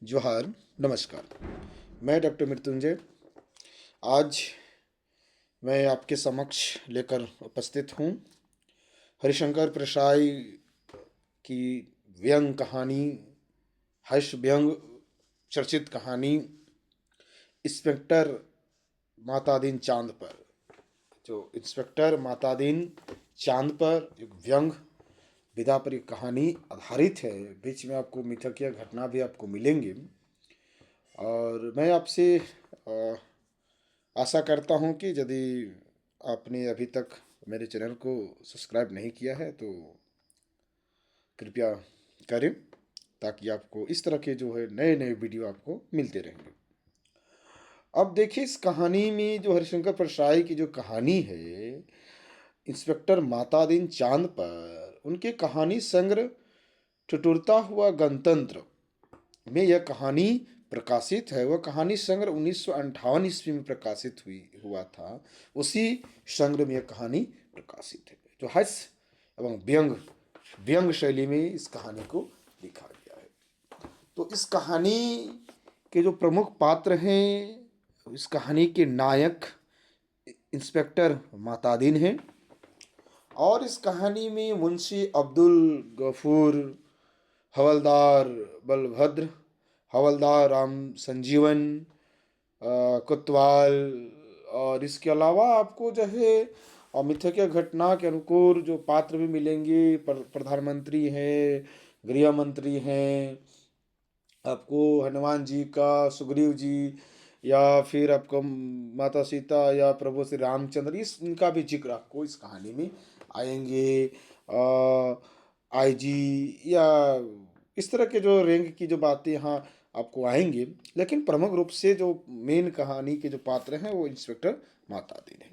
जोहार, नमस्कार। मैं डॉक्टर मृत्युंजय। आज मैं आपके समक्ष लेकर उपस्थित हूँ हरिशंकर प्रसाई की व्यंग कहानी, हर्ष व्यंग चर्चित कहानी इंस्पेक्टर मातादीन चाँद पर। जो इंस्पेक्टर मातादीन चाँद पर एक व्यंग विधा पर एक कहानी आधारित है। बीच में आपको मिथकीय घटना भी आपको मिलेंगे और मैं आपसे अ, आशा करता हूँ कि यदि आपने अभी तक मेरे चैनल को सब्सक्राइब नहीं किया है तो कृपया करें, ताकि आपको इस तरह के जो है नए नए वीडियो आपको मिलते रहेंगे। अब देखिए, इस कहानी में जो हरिशंकर परसाई की जो कहानी है इंस्पेक्टर मातादीन चाँद पर, उनके कहानी संग्रह ठिठुरता हुआ गणतंत्र में यह कहानी प्रकाशित है। वह कहानी संग्रह 1958 ईस्वी में प्रकाशित हुआ था। उसी संग्रह में यह कहानी प्रकाशित है, जो हास्य एवं व्यंग व्यंग शैली में इस कहानी को लिखा गया है। तो इस कहानी के जो प्रमुख पात्र हैं, इस कहानी के नायक इंस्पेक्टर मातादीन हैं और इस कहानी में मुंशी अब्दुल गफूर, हवलदार बलभद्र, हवलदार राम संजीवन, कोतवाल, और इसके अलावा आपको जो है मिथकीय घटना के अनुकूल जो पात्र भी मिलेंगे। प्रधानमंत्री हैं, गृह मंत्री हैं, आपको हनुमान जी का, सुग्रीव जी, या फिर आपको माता सीता या प्रभु श्री रामचंद्र, इस इनका भी जिक्र आपको इस कहानी में आएंगे। आईजी या इस तरह के जो रैंक की जो बातें यहाँ आपको आएंगे, लेकिन प्रमुख रूप से जो मेन कहानी के जो पात्र हैं वो इंस्पेक्टर मातादीन हैं।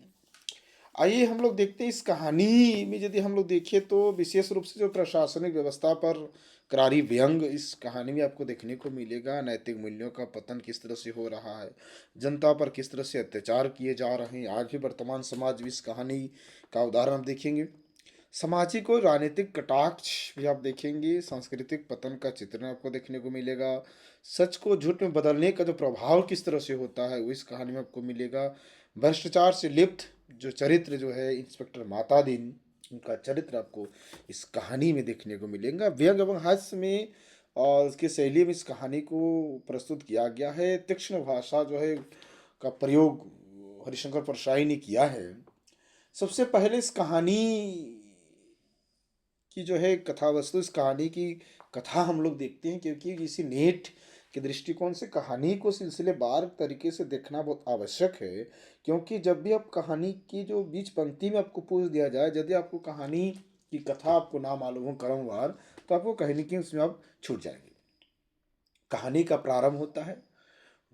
आइए हम लोग देखते हैं इस कहानी में। यदि हम लोग देखें तो विशेष रूप से जो प्रशासनिक व्यवस्था पर करारी व्यंग इस कहानी में आपको देखने को मिलेगा। नैतिक मूल्यों का पतन किस तरह से हो रहा है, जनता पर किस तरह से अत्याचार किए जा रहे हैं, आज भी वर्तमान समाज में इस कहानी का उदाहरण आप देखेंगे। सामाजिक और राजनीतिक कटाक्ष भी आप देखेंगे। सांस्कृतिक पतन का चित्रण आपको देखने को मिलेगा। सच को झूठ में बदलने का जो प्रभाव किस तरह से होता है वो इस कहानी में आपको मिलेगा। भ्रष्टाचार से लिप्त जो चरित्र जो है इंस्पेक्टर मातादीन, उनका चरित्र आपको इस कहानी में देखने को मिलेगा। व्यंग एवं हास्य में और उसकी शैली में इस कहानी को प्रस्तुत किया गया है। तीक्ष्ण भाषा जो है का प्रयोग हरिशंकर परसाई ने किया है। सबसे पहले इस कहानी की जो है कथा वस्तु, इस कहानी की कथा हम लोग देखते हैं, क्योंकि इसी नेट के दृष्टिकोण से कहानी को सिलसिलेवार तरीके से देखना बहुत आवश्यक है। क्योंकि जब भी आप कहानी की जो बीच पंक्ति में आपको पूछ दिया जाए, यदि आपको कहानी की कथा आपको ना मालूम हो क्रमवार, तो आपको कहीं ना कहीं उसमें आप छूट जाएंगे। कहानी का प्रारंभ होता है,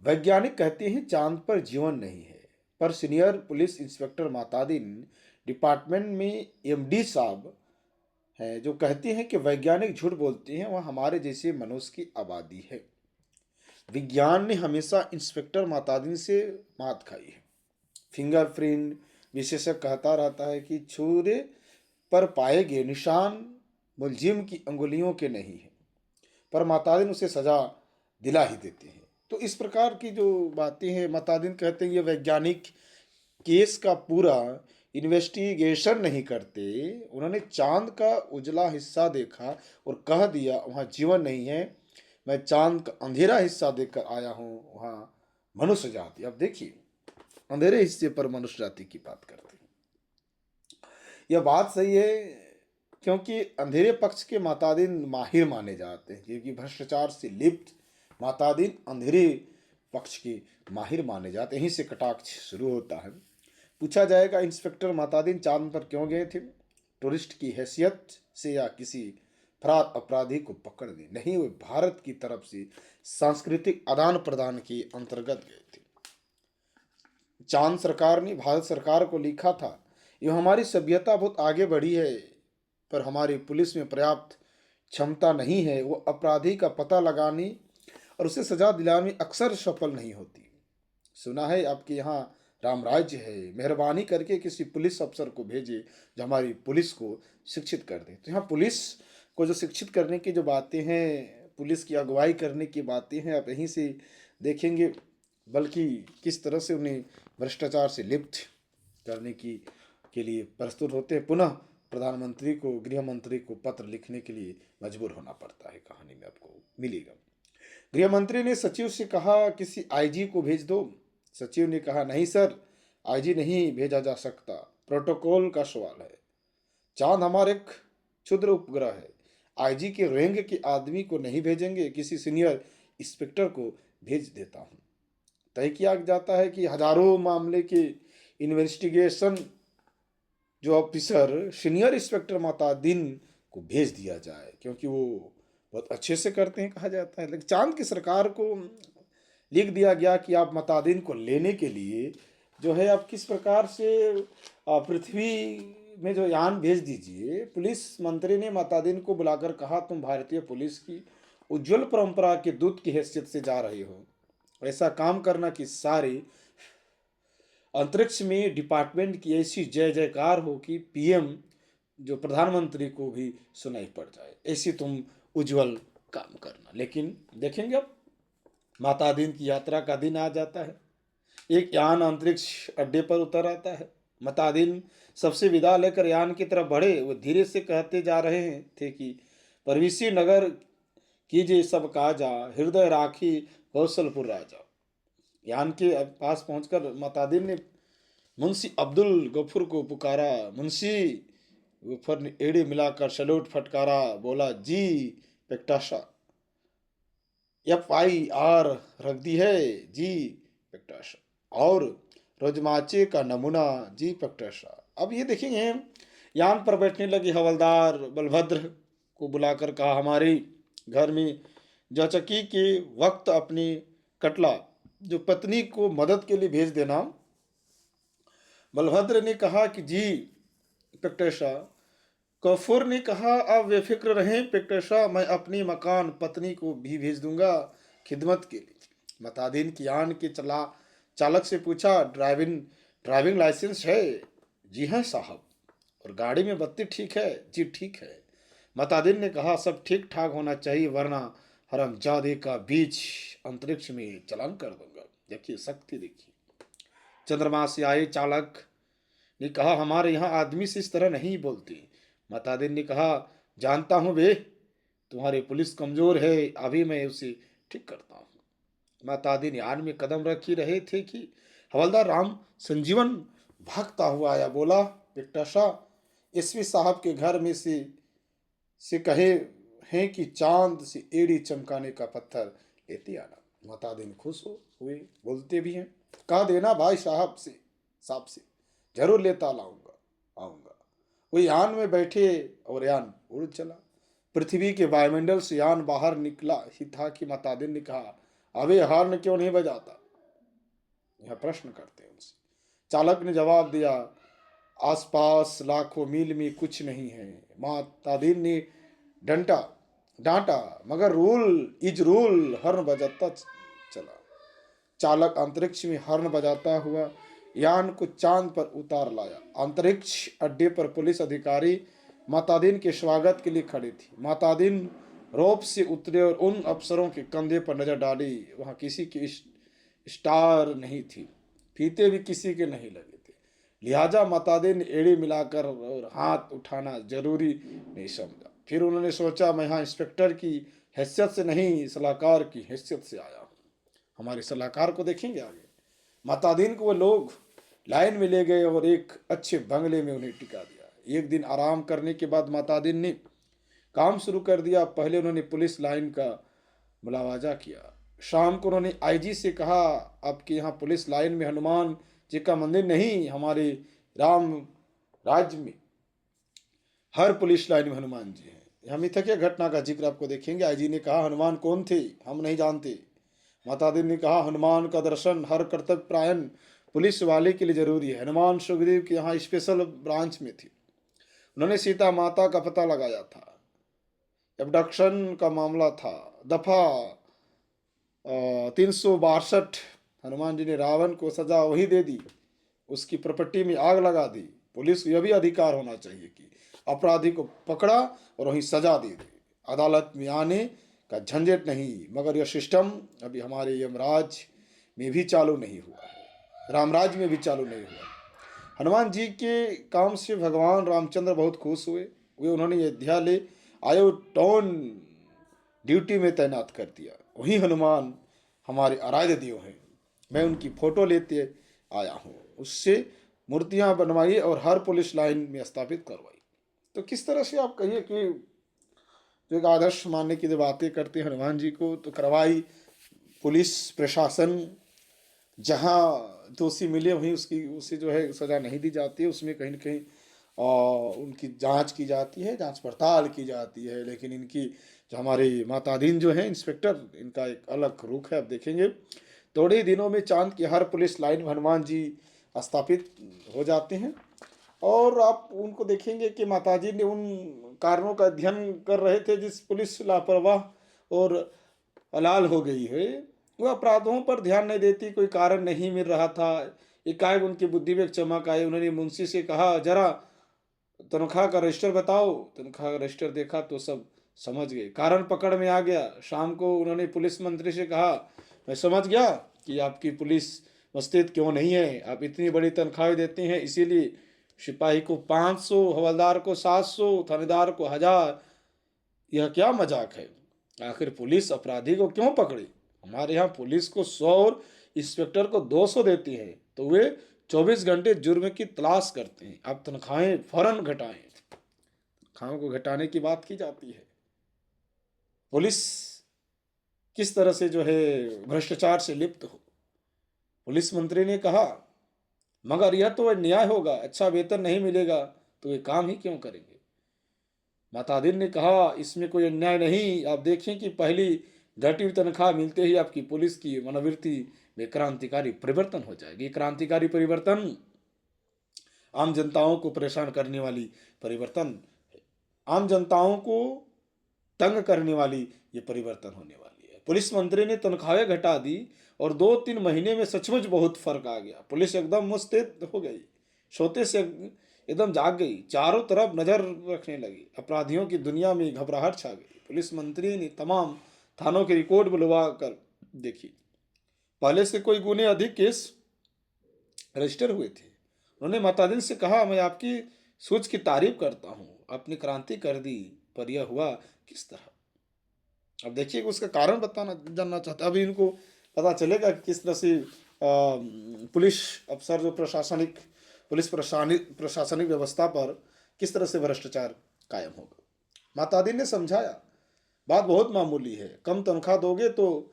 वैज्ञानिक कहते हैं चांद पर जीवन नहीं है, पर senior police inspector Matadin department में एमडी साहब है जो कहते हैं कि वैज्ञानिक झूठ बोलते हैं, वह हमारे जैसे मनुष्य की आबादी है। विज्ञान ने हमेशा इंस्पेक्टर मातादीन से मात खाई है। फिंगरप्रिंट विशेषज्ञ कहता रहता है कि छुरे पर पाए गए निशान मुलजिम की अंगुलियों के नहीं है, पर मातादीन उसे सजा दिला ही देते हैं। तो इस प्रकार की जो बातें हैं, मातादीन कहते हैं ये वैज्ञानिक केस का पूरा इन्वेस्टिगेशन नहीं करते। उन्होंने चांद का उजला हिस्सा देखा और कह दिया वहाँ जीवन नहीं है। मैं चांद का अंधेरा हिस्सा देखकर आया हूँ, वहाँ मनुष्य जाति। अब देखिए, अंधेरे हिस्से पर मनुष्य जाति की बात करते हैं। यह बात सही है, क्योंकि अंधेरे पक्ष के मातादीन माहिर माने जाते हैं, क्योंकि भ्रष्टाचार से लिप्त मातादीन अंधेरे पक्ष के माहिर माने जाते हैं। यहीं से कटाक्ष शुरू होता है। पूछा जाएगा इंस्पेक्टर मातादीन चांद पर क्यों गए थे? टूरिस्ट की हैसियत से या किसी फरार अपराधी को पकड़ने? नहीं, वे भारत की तरफ से सांस्कृतिक आदान प्रदान के अंतर्गत गए थे। चांद सरकार ने भारत सरकार को लिखा था, ये हमारी सभ्यता बहुत आगे बढ़ी है, पर हमारी पुलिस में पर्याप्त क्षमता नहीं है। वो अपराधी का पता लगाने और उसे सजा दिलाने में अक्सर सफल नहीं होती। सुना है आपके यहाँ राम राज्य है, मेहरबानी करके किसी पुलिस अफसर को भेजे जो हमारी पुलिस को शिक्षित कर दे। तो यहाँ पुलिस को जो शिक्षित करने की जो बातें हैं, पुलिस की अगुवाई करने की बातें हैं, आप यहीं से देखेंगे, बल्कि किस तरह से उन्हें भ्रष्टाचार से लिप्त करने की के लिए प्रस्तुत होते हैं। पुनः प्रधानमंत्री को, गृह मंत्री को पत्र लिखने के लिए मजबूर होना पड़ता है, कहानी में आपको मिलेगा। गृह मंत्री ने सचिव से कहा किसी आईजी को भेज दो। सचिव ने कहा नहीं सर, आईजी नहीं भेजा जा सकता, प्रोटोकॉल का सवाल है। चांद हमारा एक क्षुद्र उपग्रह है, आईजी के रैंक के आदमी को नहीं भेजेंगे, किसी सीनियर इंस्पेक्टर को भेज देता हूँ। तय किया जाता है कि हजारों मामले के इन्वेस्टिगेशन जो ऑफिसर सीनियर इंस्पेक्टर मतादीन को भेज दिया जाए, क्योंकि वो बहुत अच्छे से करते हैं कहा जाता है। लेकिन चांद की सरकार को लिख दिया गया कि आप मतादीन को लेने के लिए जो है आप किस प्रकार से पृथ्वी में जो यान भेज दीजिए। पुलिस मंत्री ने मतादीन को बुलाकर कहा तुम भारतीय पुलिस की उज्जवल परंपरा के दूत की हैसियत से जा रहे हो, ऐसा काम करना कि सारे अंतरिक्ष में डिपार्टमेंट की ऐसी जय जयकार हो कि पीएम जो प्रधानमंत्री को भी सुनाई पड़ जाए, ऐसी तुम उज्जवल काम करना। लेकिन देखेंगे अब मातादीन की यात्रा का दिन आ जाता है, एक यान अंतरिक्ष अड्डे पर उतर आता है। मतादीन सबसे विदा लेकर यान की तरफ बढ़े, वो धीरे से कहते जा रहे थे कि परवीसी नगर कीजिए सब काजा, हृदय राखी कौशलपुर राजा। यान के पास पहुंचकर मतादीन ने मुंशी अब्दुल गफूर को पुकारा। मुंशी गफूर ने एड़ी मिलाकर सैल्यूट फटकारा, बोला जी पेक्टाशा, FIR रख दी है जी पेक्टाशा, और रोजमाचे का नमूना जी पेक्टाशा। अब ये देखेंगे यान पर बैठने लगे हवलदार बलभद्र को बुलाकर कहा हमारे घर में जचकी के वक्त अपनी कटला जो पत्नी को मदद के लिए भेज देना। बलभद्र ने कहा कि जी पेक्टाशा। कफूर ने कहा आप बेफिक्र रहें पेक्टाशा, मैं अपनी मकान पत्नी को भी भेज दूंगा खिदमत के लिए। मतादीन की यान के चालक से पूछा ड्राइविंग लाइसेंस है? जी हाँ साहब। और गाड़ी में बत्ती ठीक है? जी ठीक है। मतादीन ने कहा सब ठीक ठाक होना चाहिए, वरना हरमजादे का बीच अंतरिक्ष में चलान कर दूंगा। देखिए शक्ति, देखिए। चंद्रमा से आए चालक ने कहा हमारे यहाँ आदमी से इस तरह नहीं बोलते। मतादीन ने कहा जानता हूँ बे, तुम्हारी पुलिस कमजोर है, अभी मैं उसे ठीक करता हूँ। मतादीन यान में कदम रख ही रहे थे कि हवलदार राम संजीवन भागता हुआ आया, बोला पेक्टाशा, एसपी साहब के घर में से कहे हैं कि चांद से एड़ी चमकाने का पत्थर लेते आना। मतादीन खुश हुए, बोलते भी हैं कह देना भाई साहब से जरूर लेता आऊंगा। वो यान में बैठे और यान उड़ चला। पृथ्वी के वायुमंडल से यान बाहर निकला ही था कि मतादीन ने कहा अबे हॉर्न क्यों नहीं बजाता? यह प्रश्न करते हैं उनसे। चालक ने जवाब दिया आसपास लाखों मील में कुछ नहीं है। मतादीन ने डांटा मगर रूल हॉर्न बजाता चला। चालक अंतरिक्ष में हॉर्न बजाता हुआ यान को चांद पर उतार लाया। अंतरिक्ष अड्डे पर पुलिस अधिकारी मतादीन के स्वागत के लिए खड़े थे। मतादीन रोप से उतरे और उन अफसरों के कंधे पर नजर डाली। वहां किसी की स्टार नहीं थी, फीते भी किसी के नहीं लगे थे, लिहाजा मतादीन एड़ी मिलाकर और हाथ उठाना जरूरी नहीं समझा। फिर उन्होंने सोचा मैं यहाँ इंस्पेक्टर की हैसियत से नहीं, सलाहकार की हैसियत से आया हूँ। हमारे सलाहकार को देखेंगे आगे। मतादीन को वो लोग लाइन में ले गए और एक अच्छे बंगले में उन्हें टिका दिया। एक दिन आराम करने के बाद मतादीन ने काम शुरू कर दिया। पहले उन्होंने पुलिस लाइन का मुलावजा किया। शाम को उन्होंने आईजी से कहा आपके यहाँ पुलिस लाइन में हनुमान जी का मंदिर नहीं, हमारे राम राज्य में हर पुलिस लाइन में हनुमान जी हैं। हम मिथक घटना का जिक्र आपको देखेंगे। आईजी ने कहा हनुमान कौन थे? हम नहीं जानते। मतादीन ने कहा हनुमान का दर्शन हर कर्तव्य प्रायण पुलिस वाले के लिए जरूरी है। हनुमान सुखदेव के यहाँ स्पेशल ब्रांच में थी। उन्होंने सीता माता का पता लगाया था, एबडक्शन का मामला था। दफा 362 हनुमान जी ने रावण को सजा वही दे दी, उसकी प्रॉपर्टी में आग लगा दी। पुलिस को यह भी अधिकार होना चाहिए कि अपराधी को पकड़ा और वहीं सजा दे दे। अदालत में आने का झंझट नहीं, मगर यह सिस्टम अभी हमारे यमराज में भी चालू नहीं हुआ है, रामराज में भी चालू नहीं हुआ। हनुमान जी के काम से भगवान रामचंद्र बहुत खुश हुए। वे उन्होंने अयोध्या ले आयो टॉन ड्यूटी में तैनात कर दिया। वही हनुमान हमारे आराध्य देव हैं। मैं उनकी फोटो लेते आया हूँ, उससे मूर्तियाँ बनवाई और हर पुलिस लाइन में स्थापित करवाई। तो किस तरह से आप कहिए कि जो एक आदर्श मानने की जो बातें करते हैं हनुमान जी को, तो करवाई पुलिस प्रशासन, जहाँ दोषी मिले वहीं उसकी उसे जो है सज़ा नहीं दी जाती है, उसमें कहीं ना कहीं उनकी जांच की जाती है, जांच पड़ताल की जाती है। लेकिन इनकी जो हमारे मातादीन जो हैं इंस्पेक्टर, इनका एक अलग रुख है। अब देखेंगे थोड़े ही दिनों में चांद की हर पुलिस लाइन में हनुमान जी स्थापित हो जाते हैं। और आप उनको देखेंगे कि माताजी ने उन कारणों का अध्ययन कर रहे थे जिस पुलिस लापरवाह और हलाल हो गई है, वह अपराधों पर ध्यान नहीं देती। कोई कारण नहीं मिल रहा था, एकाएक उनकी बुद्धि में एक चमक आई। उन्होंने मुंशी से कहा, जरा तनख्वाह का रजिस्टर बताओ। तनख्वाह का रजिस्टर देखा तो सब समझ गए, कारण पकड़ में आ गया। शाम को उन्होंने पुलिस मंत्री से कहा, मैं समझ गया कि आपकी पुलिस मुस्तैद क्यों नहीं है। आप इतनी बड़ी तनख्वाहें देते हैं, इसीलिए सिपाही को 500, हवलदार को 700, थानेदार को 1000। यह क्या मजाक है? आखिर पुलिस अपराधी को क्यों पकड़े? हमारे यहाँ पुलिस को 100 और इंस्पेक्टर को 200 देती है, तो वे 24 घंटे जुर्म की तलाश करते हैं। अब तनख्वाहें फौरन घटाएं। तनख्वाहों को घटाने की बात की जाती है। पुलिस किस तरह से जो है भ्रष्टाचार से लिप्त हो। पुलिस मंत्री ने कहा, मगर यह तो न्याय होगा, अच्छा वेतन नहीं मिलेगा तो वे काम ही क्यों करेंगे। मातादीन ने कहा, इसमें कोई अन्याय नहीं। आप देखें कि पहली घटी हुई तनख्वाह मिलते ही आपकी पुलिस की मनोवृत्ति में क्रांतिकारी परिवर्तन हो जाएगी। क्रांतिकारी परिवर्तन आम जनताओं को परेशान करने वाली परिवर्तन, आम जनताओं को तंग करने वाली ये परिवर्तन होने वाली है। पुलिस मंत्री ने तनख्वाहें घटा दी और 2-3 महीने में सचमुच बहुत फर्क आ गया। पुलिस एकदम मुस्तैद हो गई, सोते से एकदम जाग गई, चारों तरफ नजर रखने लगी। अपराधियों की दुनिया में घबराहट छा गई। पुलिस मंत्री ने तमाम थानों की रिकॉर्ड बुलवा कर देखी। पहले से कोई गुने अधिक केस रजिस्टर हुए थे। उन्होंने मातादीन से कहा, मैं आपकी सोच की तारीफ करता हूँ, आपने क्रांति कर दी, पर यह हुआ किस तरह? अब देखिए उसका कारण बताना जानना चाहता है। अभी इनको पता चलेगा कि किस तरह से पुलिस अफसर जो प्रशासनिक पुलिस प्रशासनिक व्यवस्था पर किस तरह से भ्रष्टाचार कायम होगा। मातादीन ने समझाया, बात बहुत मामूली है, कम तनख्वाह दोगे तो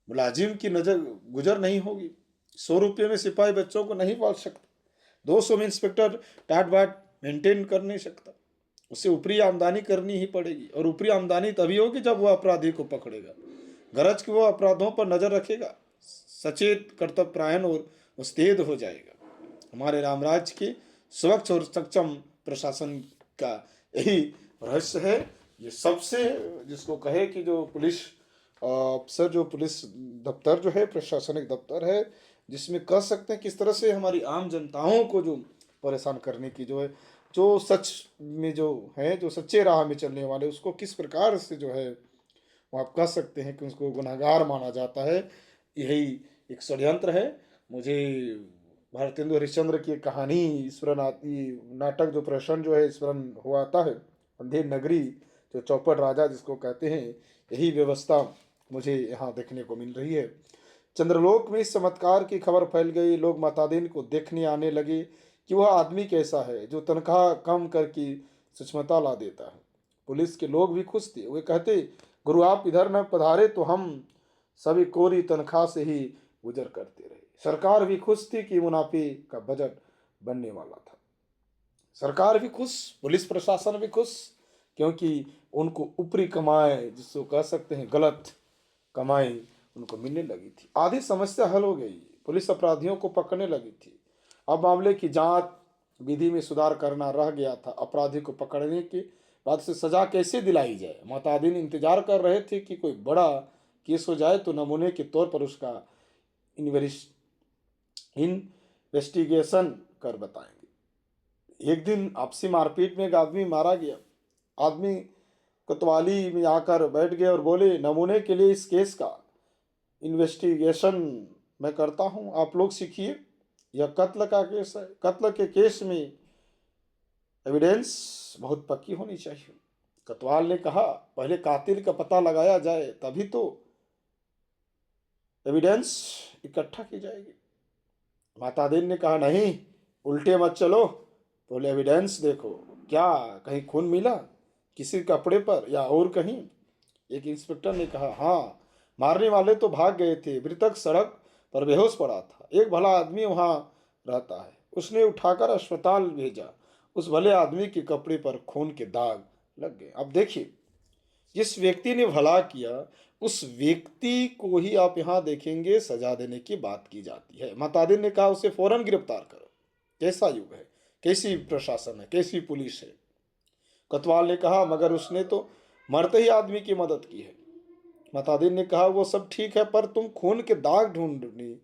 मुलाजिम की नजर गुजर नहीं होगी। 100 रुपये में सिपाही बच्चों को नहीं पाल सकता, 200 में इंस्पेक्टर टाट बाट मेंटेन कर नहीं सकता। उसे ऊपरी आमदनी करनी ही पड़ेगी, और ऊपरी आमदनी तभी होगी जब वह अपराधी को पकड़ेगा, गरज कि वह अपराधों पर नजर रखेगा, सचेत कर्तव्यपरायण और मुस्तैद हो जाएगा। हमारे रामराज के स्वच्छ और सक्षम प्रशासन का यही रहस्य है। ये सबसे जिसको कहे कि जो पुलिस अफसर, जो पुलिस दफ्तर जो है, प्रशासनिक दफ्तर है, जिसमें कह सकते हैं किस तरह से हमारी आम जनताओं को जो परेशान करने की जो है, जो सच में जो है, जो सच्चे राह में चलने वाले, उसको किस प्रकार से जो है वो आप कह सकते हैं कि उसको गुनहगार माना जाता है। यही एक षड्यंत्र है। मुझे भारतेंदु हरिश्चंद्र की एक कहानी स्मरण आती, नाटक जो प्रश्न जो है स्मरण हुआ आता है, अंधेर नगरी, जो चौपड़ राजा जिसको कहते हैं, यही व्यवस्था मुझे यहाँ देखने को मिल रही है। चंद्रलोक में इस चमत्कार की खबर फैल गई। लोग मातादीन को देखने आने लगे कि वह आदमी कैसा है जो तनख्वाह कम करके सूक्ष्मता ला देता है। पुलिस के लोग भी खुश थे। वे कहते, गुरु आप इधर न पधारे तो हम सभी कोरी तनख्वाह से ही गुजर करते रहे। सरकार भी खुश थी कि मुनाफे का बजट बनने वाला था। सरकार भी खुश, पुलिस प्रशासन भी खुश, क्योंकि उनको ऊपरी कमाई, जिसको कह सकते हैं गलत कमाई, उनको मिलने लगी थी। आधी समस्या हल हो गई, पुलिस अपराधियों को पकड़ने लगी थी। अब मामले की जांच विधि में सुधार करना रह गया था। अपराधी को पकड़ने के बाद से सजा कैसे दिलाई जाए। मातादीन इंतजार कर रहे थे कि कोई बड़ा केस हो जाए तो नमूने के तौर पर उसका इन्वेस्टिगेशन कर बताएंगे। एक दिन आपसी मारपीट में एक आदमी मारा गया। आदमी कोतवाली में आकर बैठ गए और बोले, नमूने के लिए इस केस का इन्वेस्टिगेशन मैं करता हूं, आप लोग सीखिए। यह कत्ल का केस है, कत्ल के केस में एविडेंस बहुत पक्की होनी चाहिए। कोतवाल ने कहा, पहले कातिल का पता लगाया जाए, तभी तो एविडेंस इकट्ठा की जाएगी। माता दीन ने कहा, नहीं, उल्टे मत चलो, पहले एविडेंस देखो, क्या कहीं खून मिला किसी कपड़े पर या और कहीं। एक इंस्पेक्टर ने कहा, हाँ, मारने वाले तो भाग गए थे, मृतक सड़क पर बेहोश पड़ा था, एक भला आदमी वहां रहता है, उसने उठाकर अस्पताल भेजा, उस भले आदमी के कपड़े पर खून के दाग लग गए। अब देखिए, जिस व्यक्ति ने भला किया उस व्यक्ति को ही आप यहाँ देखेंगे सजा देने की बात की जाती है। मातादिन ने कहा, उसे फौरन गिरफ्तार करो। कैसा युग है, कैसी प्रशासन है, कैसी पुलिस है। कोतवाल ने कहा, मगर उसने तो मरते ही आदमी की मदद की है। मातादिन ने कहा, वो सब ठीक है, पर तुम खून के दाग ढूंढने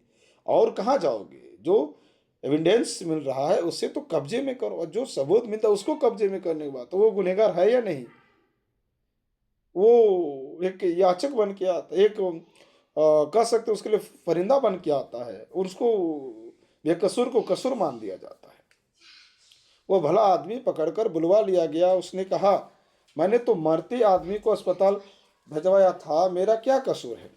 और कहाँ जाओगे? जो एविडेंस मिल रहा है उसे तो कब्जे में करो, और जो सबूत मिलता है उसको कब्जे में करने के बाद तो वो गुनहगार है या नहीं? वो एक याचक बन के आता, एक कह सकते उसके लिए फरिंदा बन के आता है, उसको बेकसूर को कसूर मान दिया जाता है। वो भला आदमी पकड़कर बुलवा लिया गया। उसने कहा, मैंने तो मरते आदमी को अस्पताल भिजवाया था, मेरा क्या कसूर है?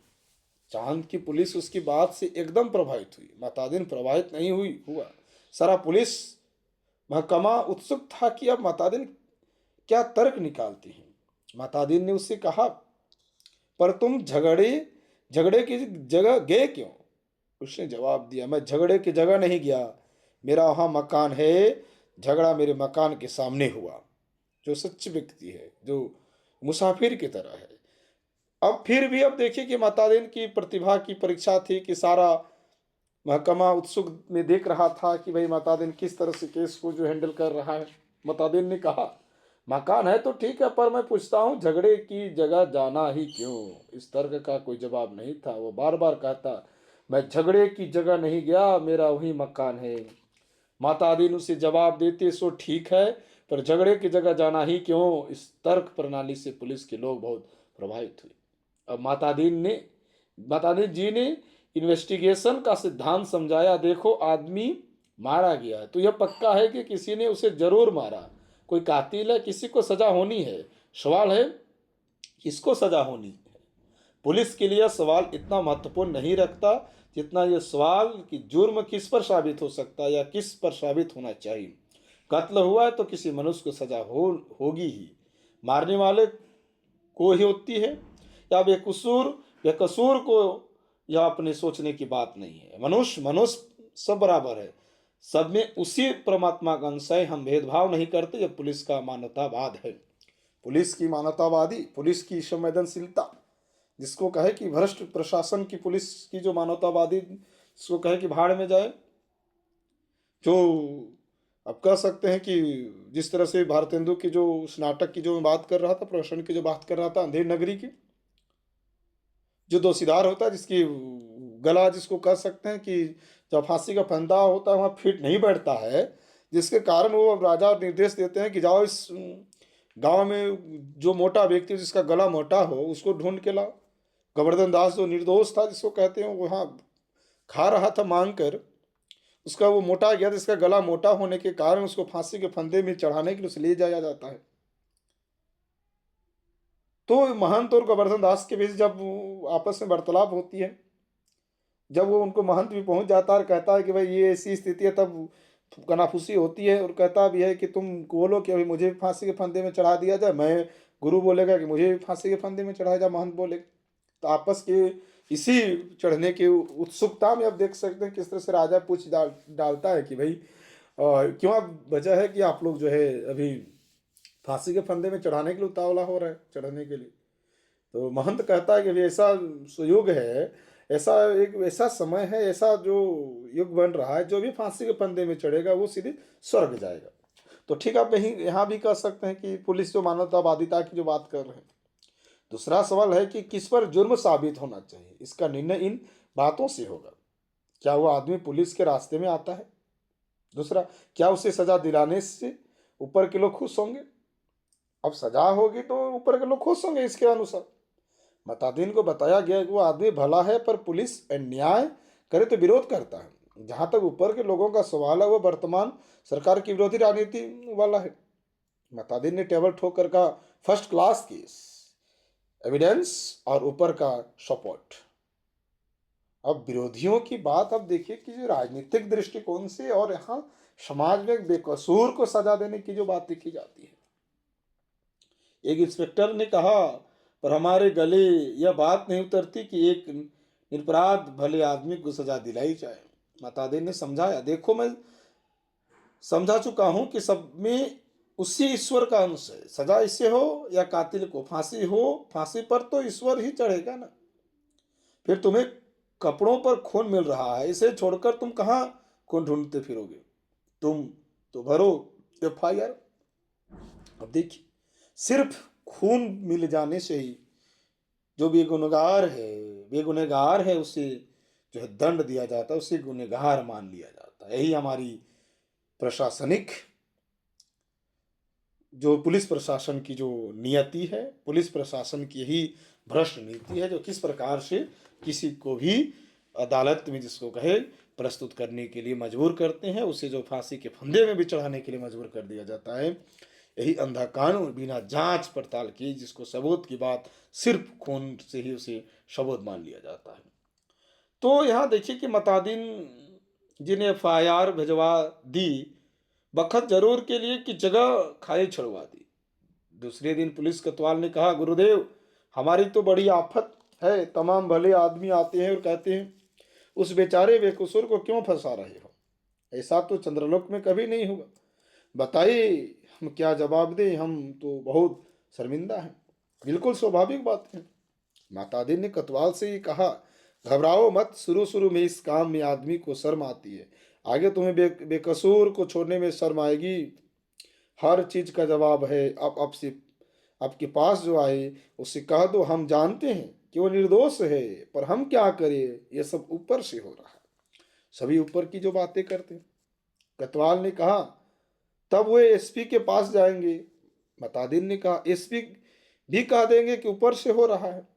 चांद की पुलिस उसकी बात से एकदम प्रभावित हुई। मातादिन प्रभावित नहीं हुआ, सारा पुलिस महकमा उत्सुक था कि अब मातादिन क्या तर्क निकालती हैं। मातादिन ने उससे कहा, पर तुम झगड़े झगड़े की जगह गए क्यों? उसने जवाब दिया, मैं झगड़े की जगह नहीं गया, मेरा वहां मकान है, झगड़ा मेरे मकान के सामने हुआ। जो सच्ची व्यक्ति है, जो मुसाफिर की तरह है। अब फिर भी अब देखिए कि मातादीन की प्रतिभा की परीक्षा थी कि सारा महकमा उत्सुक में देख रहा था कि भाई मातादीन किस तरह से केस को जो हैंडल कर रहा है। मातादीन ने कहा, मकान है तो ठीक है, पर मैं पूछता हूँ झगड़े की जगह जाना ही क्यों? इस तर्क का कोई जवाब नहीं था। वो बार बार कहता, मैं झगड़े की जगह नहीं गया, मेरा वही मकान है। मातादीन उसे जवाब देते, सो ठीक है, पर झगड़े की जगह जाना ही क्यों? इस तर्क प्रणाली से पुलिस के लोग बहुत प्रभावित हुए। अब मातादीन जी ने इन्वेस्टिगेशन का सिद्धांत समझाया। देखो, आदमी मारा गया तो यह पक्का है कि किसी ने उसे जरूर मारा, कोई कातिल है, किसी को सजा होनी है। सवाल है, किसको सजा होनी है? पुलिस के लिए सवाल इतना महत्वपूर्ण नहीं रखता जितना यह सवाल कि जुर्म किस पर साबित हो सकता है या किस पर साबित होना चाहिए। कत्ल हुआ है तो किसी मनुष्य को सजा होगी ही, मारने वाले को ही होती है या बेकसूर को। यह अपने सोचने की बात नहीं है। मनुष्य मनुष्य सब बराबर है, सब में उसी परमात्मा का अंश है। हम भेदभाव नहीं करते। यह पुलिस का मानवतावाद है, पुलिस की मानवतावादी, पुलिस की संवेदनशीलता। जिसको कहे कि भ्रष्ट प्रशासन की पुलिस की जो मानवतावादी, जिसको कहे कि भाड़ में जाए। जो अब कह सकते हैं कि जिस तरह से भारतेंदु की जो उस नाटक की जो मैं बात कर रहा था, प्रहसन की जो बात कर रहा था, अंधेर नगरी की, जो दोषीदार होता है, जिसकी गला जिसको कह सकते हैं कि जब फांसी का फंदा होता है वहाँ फिट नहीं बैठता है, जिसके कारण वो राजा निर्देश देते हैं कि जाओ इस गांव में जो मोटा व्यक्ति जिसका गला मोटा हो उसको ढूंढ के लाओ। गोवर्धन दास जो निर्दोष था, जिसको कहते हैं, वहाँ खा रहा था मांग कर, उसका वो मोटा गया, जिसका गला मोटा होने के कारण उसको फांसी के फंदे में चढ़ाने के लिए उसे ले जाया जाता है। तो महंत और गोवर्धन दास के बीच जब आपस में वार्तालाप होती है, जब वो उनको महंत भी पहुंच जाता है और कहता है कि भाई ये ऐसी स्थिति है, तब कनाफूसी होती है और कहता भी है कि तुम बोलो कि अभी मुझे फांसी के फंदे में चढ़ा दिया जाए, मैं गुरु बोलेगा कि मुझे फांसी के फंदे में चढ़ाया जाए, महंत बोलेगा। तो आपस के इसी चढ़ने की उत्सुकता में अब देख सकते हैं किस तरह से राजा पूछ डालता है कि भाई क्यों अब वजह है कि आप लोग जो है अभी फांसी के फंदे में चढ़ाने के लिए उतावला हो रहा है, चढ़ने के लिए। तो महंत कहता है कि अभी ऐसा सुयुग है, ऐसा एक ऐसा समय है, ऐसा जो युग बन रहा है, जो भी फांसी के फंदे में चढ़ेगा वो सीधे स्वर्ग जाएगा। तो ठीक आप यहीं यहाँ भी कह सकते हैं कि पुलिस जो मानवतावादिता की जो बात कर रहे हैं। दूसरा सवाल है कि किस पर जुर्म साबित होना चाहिए, इसका निर्णय इन बातों से होगा। क्या वो आदमी पुलिस के रास्ते में आता है? दूसरा, क्या उसे सजा दिलाने से ऊपर के लोग खुश होंगे? अब सजा होगी तो ऊपर के लोग खुश होंगे इसके अनुसार। मतादीन को बताया गया कि वो आदमी भला है, पर पुलिस अन्याय करे तो विरोध करता है। जहाँ तक ऊपर के लोगों का सवाल है, वो वर्तमान सरकार की विरोधी राजनीति वाला है। मतादीन ने टेबल ठोक कर कहा, फर्स्ट क्लास केस, एविडेंस और ऊपर का सपोर्ट। अब विरोधियों की बात अब देखिए कि जो राजनीतिक दृष्टिकोण से और यहाँ समाज में बेकसूर को सजा देने की जो बात लिखी जाती है। एक इंस्पेक्टर ने कहा, पर हमारे गले यह बात नहीं उतरती कि एक निरपराध भले आदमी को सजा दिलाई जाए। मातादेव ने समझाया, देखो मैं समझा चुका हूं कि सब में उसी ईश्वर का अंश है। सजा इससे हो या कातिल को फांसी हो, फांसी पर तो ईश्वर ही चढ़ेगा ना। फिर तुम्हें कपड़ों पर खून मिल रहा है, इसे छोड़कर तुम कहाँ खून ढूंढते फिरोगे? तुम तो भरो FIR। अब देखिए, सिर्फ खून मिल जाने से ही जो बेगुनहगार है उसे जो है दंड दिया जाता है, उसे गुनहगार मान लिया जाता है। यही हमारी प्रशासनिक जो पुलिस प्रशासन की जो नियति है, पुलिस प्रशासन की ही भ्रष्ट नीति है, जो किस प्रकार से किसी को भी अदालत में जिसको कहे प्रस्तुत करने के लिए मजबूर करते हैं, उसे जो फांसी के फंदे में भी चढ़ाने के लिए मजबूर कर दिया जाता है। यही अंधा कानून बिना जांच पड़ताल की, जिसको सबूत की बात सिर्फ खून से ही उसे सबूत मान लिया जाता है। तो यहाँ देखिए कि मतादिन जिन्हें FIR भिजवा दी, बखत जरूर के लिए कि जगह खाली छुड़वा दी। दूसरे दिन पुलिस कोतवाल ने कहा, गुरुदेव हमारी तो बड़ी आफत है, तमाम भले आदमी आते हैं और कहते हैं उस बेचारे बेकसूर को क्यों फंसा रहे हो? ऐसा तो चंद्रलोक में कभी नहीं हुआ। बताइए हम क्या जवाब दें, हम तो बहुत शर्मिंदा हैं। बिल्कुल स्वाभाविक बात है। मातादी ने कोतवाल से ही कहा, घबराओ मत, शुरू शुरू में इस काम में आदमी को शर्म आती है, आगे तुम्हें बेकसूर को छोड़ने में शर्म आएगी। हर चीज का जवाब है। अब से आपके पास जो आए उससे कह दो, हम जानते हैं कि वो निर्दोष है, पर हम क्या करें, ये सब ऊपर से हो रहा है। सभी ऊपर की जो बातें करते हैं। कोतवाल ने कहा, तब वो SP के पास जाएंगे। मतादिन ने कहा, SP भी कह देंगे कि ऊपर से हो रहा है।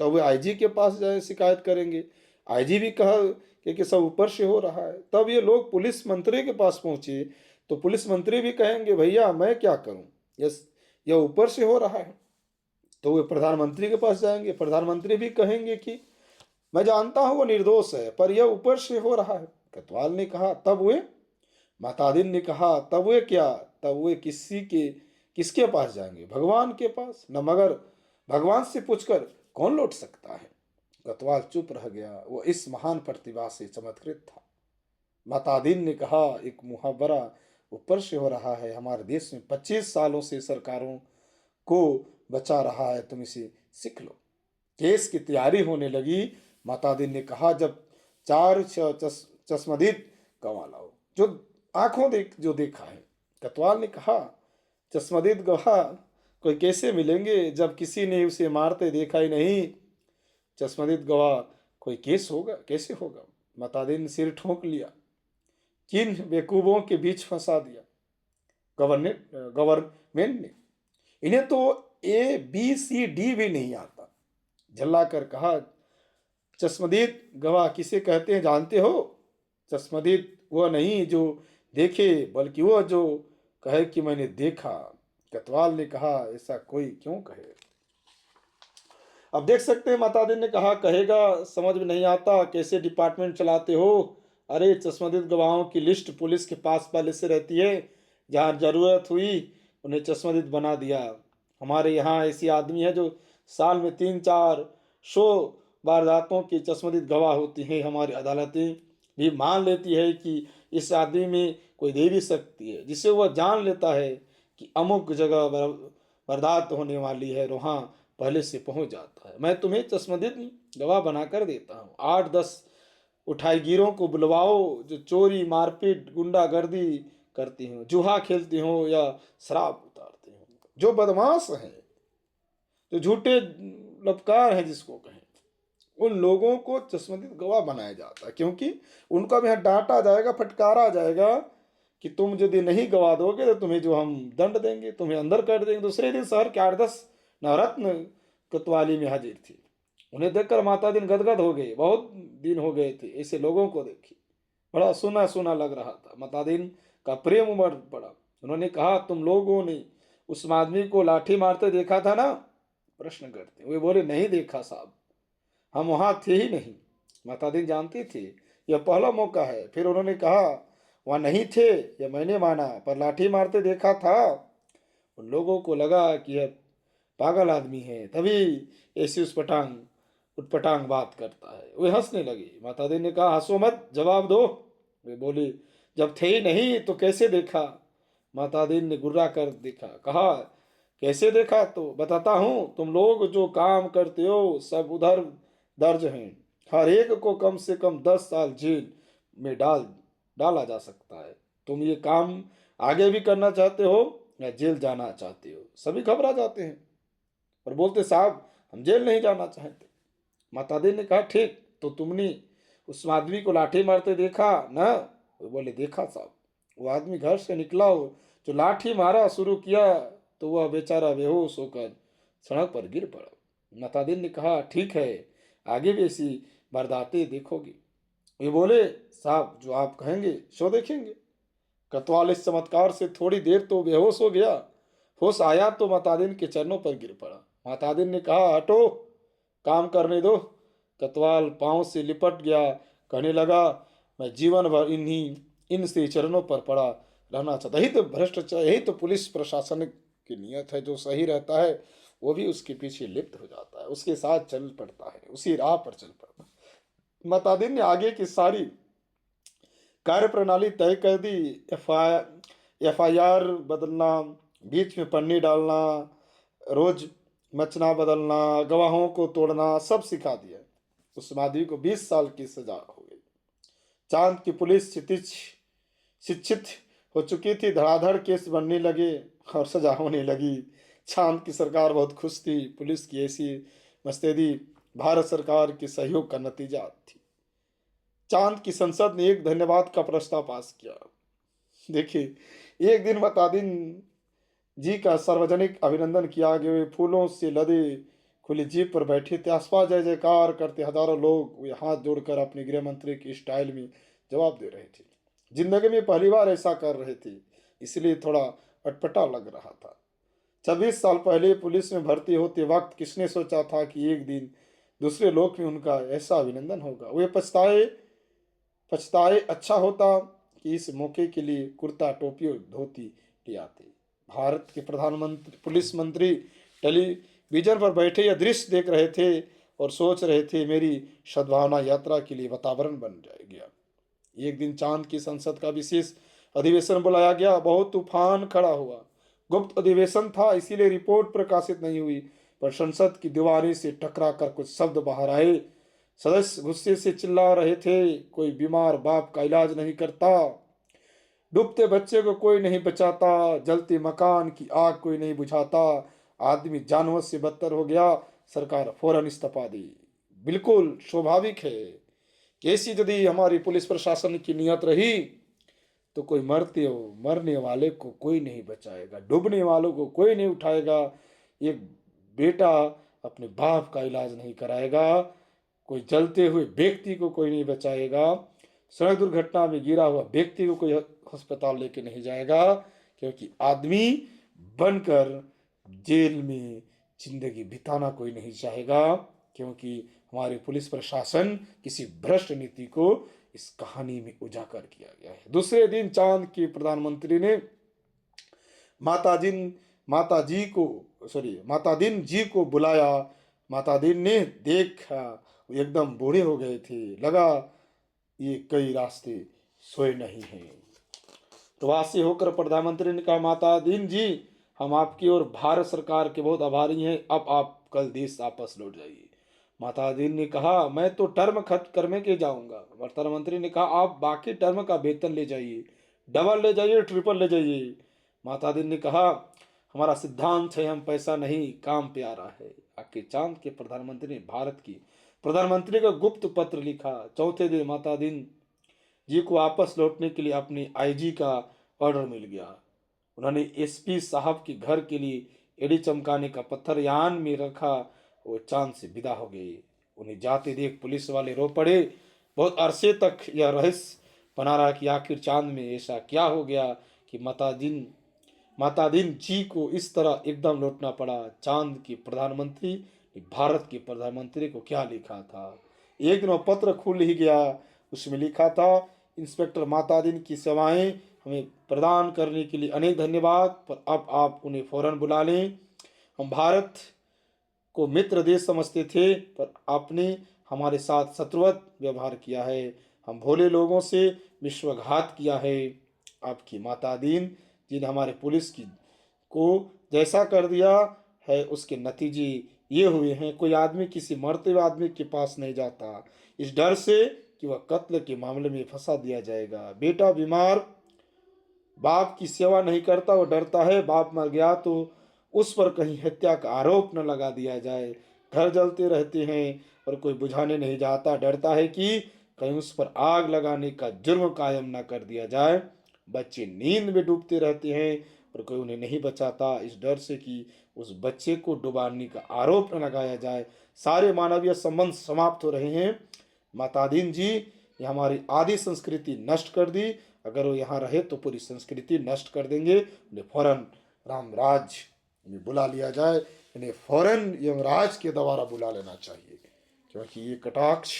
तब वे IG के पास जाए, शिकायत करेंगे। IG भी कहा कि सब ऊपर से हो रहा है। तब ये लोग पुलिस मंत्री के पास पहुंचे, तो पुलिस मंत्री भी कहेंगे, भैया मैं क्या करूं, यह ऊपर से हो रहा है। तो वे प्रधानमंत्री के पास जाएंगे, प्रधानमंत्री भी कहेंगे कि मैं जानता हूं वो निर्दोष है, पर यह ऊपर से हो रहा है। कोतवाल ने कहा, तब वे मातादिन ने कहा, तब वे क्या, तब वे किसके पास जाएंगे? भगवान के पास न, मगर भगवान से पूछकर कौन लौट सकता है? कोतवाल चुप रह गया, वो इस महान प्रतिभा से चमत्कृत था। मातादिन ने कहा, एक मुहावरा ऊपर से हो रहा है, हमारे देश में 25 सालों से सरकारों को बचा रहा है, तुम इसे सीख लो। केस की तैयारी होने लगी। मातादिन ने कहा, जब 4 चश्मदीद गंवा लाओ, जो आंखों जो देखा है। कोतवाल ने कहा, चश्मदीद गवाह कोई कैसे मिलेंगे जब किसी ने उसे मारते देखा ही नहीं? चश्मदीद गवाह कोई केस होगा, कैसे होगा? मातादिन ने सिर ठोक लिया, किन बेकूफों के बीच फंसा दिया गवर्नमेंट ने। इन्हें तो ABCD भी नहीं आता। झल्ला कर कहा, चश्मदीद गवाह किसे कहते हैं जानते हो? चश्मदीद वह नहीं जो देखे, बल्कि वह जो कहे कि मैंने देखा। कोतवाल ने कहा, ऐसा कोई क्यों कहे? अब देख सकते हैं मातादी ने कहा, कहेगा समझ में नहीं आता, कैसे डिपार्टमेंट चलाते हो? अरे चश्मदीद गवाहों की लिस्ट पुलिस के पास पहले से रहती है, जहाँ जरूरत हुई उन्हें चश्मदीद बना दिया। हमारे यहाँ ऐसी आदमी है जो साल में 300-400 वारदातों की चश्मदीद गवाह होती हैं। हमारी अदालतें भी मान लेती है कि इस आदमी में कोई देवी शक्ति है, जिसे वह जान लेता है कि अमुक जगह वारदात होने वाली है, वहाँ पहले से पहुंच जाता है। मैं तुम्हें चश्मदीद गवाह बनाकर देता हूँ। 8-10 उठाईगिरों को बुलवाओ जो चोरी, मारपीट, गुंडागर्दी करती हो, जुआ खेलती हो या शराब उतारती हो, जो बदमाश हैं, जो झूठे लपकार हैं जिसको कहें, उन लोगों को चश्मदीद गवाह बनाया जाता है। क्योंकि उनका भी यहाँ डांटा जाएगा, फटकारा जाएगा कि तुम यदि नहीं गवा दोगे तो तुम्हें जो हम दंड देंगे, तुम्हें अंदर कर देंगे। दूसरे दिन शहर के 8-10 नवरत्न कोतवाली में हाजिर थी। उन्हें देखकर माता दिन गदगद हो गए। बहुत दिन हो गए थे ऐसे लोगों को देखे, बड़ा सुना सुना लग रहा था। माता दिन का प्रेम उमड़ पड़ा। उन्होंने कहा, तुम लोगों ने उस आदमी को लाठी मारते देखा था ना? प्रश्न करते। वे बोले, नहीं देखा साहब, हम वहां थे ही नहीं। माता दिन जानती थी यह पहला मौका है। फिर उन्होंने कहा, वहां नहीं थे यह मैंने माना, पर लाठी मारते देखा था। उन लोगों को लगा कि यह पागल आदमी है, तभी ऐसी उटपटांग बात करता है। वे हंसने लगे। माता दी ने कहा, हंसो मत, जवाब दो। वे बोले, जब थे ही नहीं तो कैसे देखा? माता दी ने गुर्रा कर देखा। कहा, कैसे देखा? तो बताता हूँ, तुम लोग जो काम करते हो सब उधर दर्ज हैं। हर एक को कम से कम 10 साल जेल में डाला जा सकता है। तुम ये काम आगे भी करना चाहते हो या जेल जाना चाहते हो? सभी घबरा जाते हैं और बोलते, साहब हम जेल नहीं जाना चाहते। माता दी ने कहा, ठीक, तो तुमने उस आदमी को लाठी मारते देखा ना? वो बोले, देखा साहब। वो आदमी घर से निकला हो, जो लाठी मारा शुरू किया तो वह बेचारा बेहोश होकर सड़क पर गिर पड़ा। माता दी ने कहा, ठीक है, आगे भी ऐसी वारदातें देखोगी। वे बोले, साहब जो आप कहेंगे सो देखेंगे। कतवाल इस चमत्कार से थोड़ी देर तो बेहोश हो गया। होश आया तो मातादिन के चरणों पर गिर पड़ा। मातादिन ने कहा, हटो, काम करने दो। कतवाल पांव से लिपट गया, कहने लगा, मैं जीवन भर इनसे चरणों पर पड़ा रहना चाहता। यही तो भ्रष्टाचार, यही तो पुलिस प्रशासन की नियत है। जो सही रहता है वो भी उसके पीछे लिप्त हो जाता है, उसके साथ चल पड़ता है, उसी राह पर चल पड़ता है। मातादिन ने आगे की सारी कार्य प्रणाली तय कर दी। एफ आई आर बदलना, बीच में पन्नी डालना, रोज मचना बदलना, गवाहों को तोड़ना, सब सिखा दिया। उस माधवी को 20 साल की सजा हो गई। चांद की पुलिस शिक्षित हो चुकी थी। धड़ाधड़ केस बनने लगे और सजा होने लगी। चांद की सरकार बहुत खुश थी। पुलिस की ऐसी मुस्तैदी भारत सरकार के सहयोग का नतीजा थी। चांद की संसद ने एक धन्यवाद का प्रस्ताव पास किया। देखिए, एक दिन मतादिन जी का सार्वजनिक अभिनंदन किया गया। वे फूलों से लदे खुली जीप पर बैठे थे। आसपास जय जयकार करते हजारों लोग वे हाथ जोड़कर अपने गृह मंत्री की स्टाइल में जवाब दे रहे थे। जिंदगी में पहली बार ऐसा कर रहे थे, इसलिए थोड़ा अटपटा लग रहा था। 26 साल पहले पुलिस में भर्ती होते वक्त किसने सोचा था कि एक दिन दूसरे लोक में उनका ऐसा अभिनंदन होगा। वे पछताए पछताए, अच्छा होता कि इस मौके के लिए कुर्ता टोपी और धोती ले आते। भारत के प्रधानमंत्री पुलिस मंत्री टेलीविजन पर बैठे यह दृश्य देख रहे थे और सोच रहे थे, मेरी सद्भावना यात्रा के लिए वातावरण बन जाएगा। एक दिन चांद की संसद का विशेष अधिवेशन बुलाया गया। बहुत तूफान खड़ा हुआ। गुप्त अधिवेशन था, इसीलिए रिपोर्ट प्रकाशित नहीं हुई, पर संसद की दीवारें से टकरा कर कुछ शब्द बाहर आए। सदस्य गुस्से से चिल्ला रहे थे, कोई बीमार बाप का इलाज नहीं करता, डूबते बच्चे को कोई नहीं बचाता, जलते मकान की आग कोई नहीं बुझाता, आदमी जानवर से बदतर हो गया, सरकार फौरन इस्तीफा दी। बिल्कुल स्वाभाविक है कि ऐसी यदि हमारी पुलिस प्रशासन की नियत रही तो कोई मरने वाले को कोई नहीं बचाएगा, डूबने वालों को कोई नहीं उठाएगा, एक बेटा अपने बाप का इलाज नहीं कराएगा, कोई जलते हुए व्यक्ति को कोई नहीं बचाएगा, सड़क दुर्घटना में गिरा हुआ व्यक्ति को कोई अस्पताल लेके नहीं जाएगा, क्योंकि आदमी बनकर जेल में जिंदगी बिताना कोई नहीं चाहेगा, क्योंकि हमारे पुलिस प्रशासन किसी भ्रष्ट नीति को इस कहानी में उजागर किया गया है। दूसरे दिन चांद के प्रधानमंत्री ने मातादिन जी को बुलाया। मातादिन ने देखा एकदम बूढ़े हो गए थे। लगा ये कई रास्ते सोए नहीं हैं। प्रवासी होकर प्रधानमंत्री ने कहा, मातादिन जी, हम आपकी और भारत सरकार के बहुत आभारी हैं। अब आप कल देश वापस लौट जाइए। मातादिन ने कहा, मैं तो टर्म खत्म करने के जाऊंगा। प्रधानमंत्री ने कहा, आप बाकी टर्म का वेतन ले जाइए, डबल ले जाइए, ट्रिपल ले जाइए। मातादिन ने कहा, हमारा सिद्धांत है, हम पैसा नहीं काम पे आ रहा है। आके चांद के प्रधानमंत्री ने भारत की प्रधानमंत्री को गुप्त पत्र लिखा। चौथे दिन मातादिन जी को वापस लौटने के लिए अपनी आईजी का ऑर्डर मिल गया। उन्होंने एसपी साहब के घर के लिए एड़ी चमकाने का पत्थर यान में रखा। वो चांद से विदा हो गए। उन्हें जाते देख पुलिस वाले रो पड़े। बहुत अरसे तक यह रहस्य बना रहा कि आखिर चांद में ऐसा क्या हो गया कि मातादीन जी को इस तरह एकदम लौटना पड़ा। चांद के प्रधानमंत्री ने भारत के प्रधानमंत्री को क्या लिखा था? एक दिन वो पत्र खुल ही गया। उसमें लिखा था, इंस्पेक्टर मातादीन की सेवाएं हमें प्रदान करने के लिए अनेक धन्यवाद, पर अब आप उन्हें फौरन बुला लें। हम भारत को मित्र देश समझते थे, पर आपने हमारे साथ शत्रुवत व्यवहार किया है। हम भोले लोगों से विश्वासघात किया है। आपकी मातादीन जी ने हमारे पुलिस की को जैसा कर दिया है, उसके नतीजे ये हुए हैं। कोई आदमी किसी मरते हुए आदमी के पास नहीं जाता, इस डर से कि वह कत्ल के मामले में फंसा दिया जाएगा। बेटा बीमार बाप की सेवा नहीं करता, वो डरता है बाप मर गया तो उस पर कहीं हत्या का आरोप न लगा दिया जाए। घर जलते रहते हैं और कोई बुझाने नहीं जाता, डरता है कि कहीं उस पर आग लगाने का जुर्म कायम न कर दिया जाए। बच्चे नींद में डूबते रहते हैं और कोई उन्हें नहीं बचाता, इस डर से कि उस बच्चे को डुबाने का आरोप न लगाया जाए। सारे मानवीय संबंध समाप्त हो रहे हैं। मातादीन जी ने हमारी आदि संस्कृति नष्ट कर दी। अगर वो यहाँ रहे तो पूरी संस्कृति नष्ट कर देंगे। उन्हें फौरन रामराज में बुला लिया जाए। इन्हें फौरन यमराज के द्वारा बुला लेना चाहिए, क्योंकि ये कटाक्ष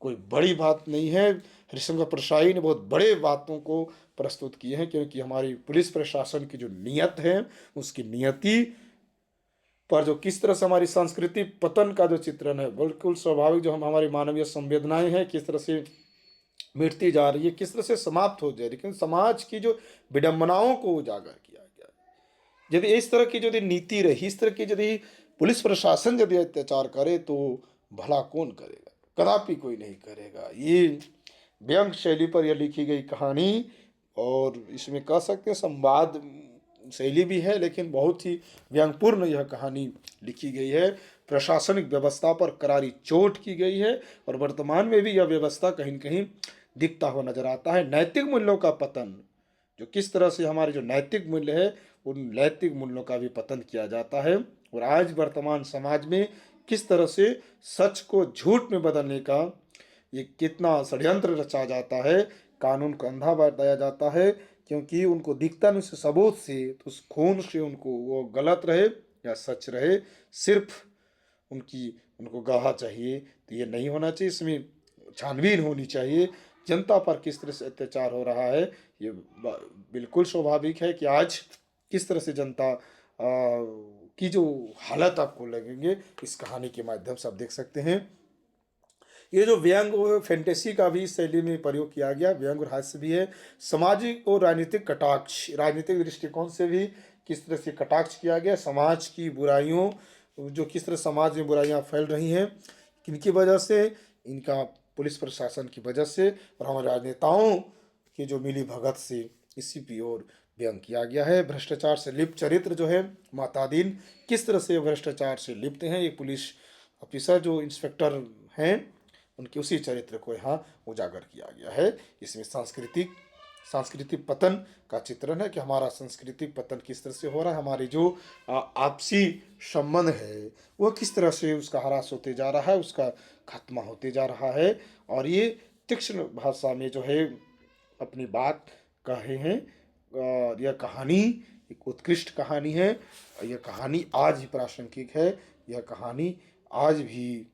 कोई बड़ी बात नहीं है। हरिशंकर प्रसाई ने बहुत बड़े बातों को प्रस्तुत किए हैं, क्योंकि हमारी पुलिस प्रशासन की जो नियत है, उसकी नियति पर जो किस तरह से हमारी संस्कृति पतन का जो चित्रण है, बिल्कुल स्वाभाविक, जो हम हमारी मानवीय संवेदनाएं हैं किस तरह से मिटती जा रही है, किस तरह से समाप्त हो जा रही है। लेकिन समाज की जो विडंबनाओं को उजागर किया गया, यदि इस तरह की यदि नीति रही, इस तरह की यदि पुलिस प्रशासन यदि अत्याचार करे तो भला कौन करेगा? कदापि कोई नहीं करेगा। ये व्यंग शैली पर यह लिखी गई कहानी, और इसमें कह सकते हैं संवाद शैली भी है, लेकिन बहुत ही व्यंगपूर्ण यह कहानी लिखी गई है। प्रशासनिक व्यवस्था पर करारी चोट की गई है, और वर्तमान में भी यह व्यवस्था कहीं न कहीं दिखता हुआ नजर आता है। नैतिक मूल्यों का पतन, जो किस तरह से हमारे जो नैतिक मूल्य है, उन नैतिक मूल्यों का भी पतन किया जाता है। और आज वर्तमान समाज में किस तरह से सच को झूठ में बदलने का ये कितना षड्यंत्र रचा जाता है। कानून को अंधा बताया जाता है, क्योंकि उनको दिखता नहीं उस सबूत से, तो उस खून से उनको वो गलत रहे या सच रहे, सिर्फ उनको गवाह चाहिए। तो ये नहीं होना चाहिए, इसमें छानबीन होनी चाहिए। जनता पर किस तरह से अत्याचार हो रहा है, ये बिल्कुल स्वाभाविक है कि आज किस तरह से जनता की जो हालत आपको लगेंगे, इस कहानी के माध्यम से आप देख सकते हैं। ये जो व्यंग और फैंटेसी का भी शैली में प्रयोग किया गया, व्यंग और हास्य भी है। सामाजिक और राजनीतिक कटाक्ष, राजनीतिक दृष्टिकोण से भी किस तरह से कटाक्ष किया गया। समाज की बुराइयों, जो किस तरह समाज में बुराइयां फैल रही हैं, किनकी वजह से, इनका पुलिस प्रशासन की वजह से और हमारे राजनेताओं की जो मिली भगत से, इसी की ओर व्यंग किया गया है। भ्रष्टाचार से लिप्त चरित्र जो है मातादीन, किस तरह से भ्रष्टाचार से लिप्त हैं, ये पुलिस ऑफिसर जो इंस्पेक्टर हैं, उनके उसी चरित्र को यहाँ उजागर किया गया है। इसमें सांस्कृतिक पतन का चित्रण है कि हमारा सांस्कृतिक पतन किस तरह से हो रहा है। हमारी जो आपसी संबंध है वो किस तरह से उसका ह्रास होते जा रहा है, उसका खात्मा होते जा रहा है। और ये तीक्ष्ण भाषा में जो है अपनी बात कहे हैं। और यह कहानी एक उत्कृष्ट कहानी है। यह कहानी आज भी प्रासंगिक है। यह कहानी आज भी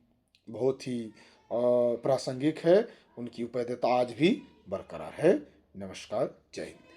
बहुत ही प्रासंगिक है। उनकी उपयोगिता आज भी बरकरार है। नमस्कार, जय हिंद।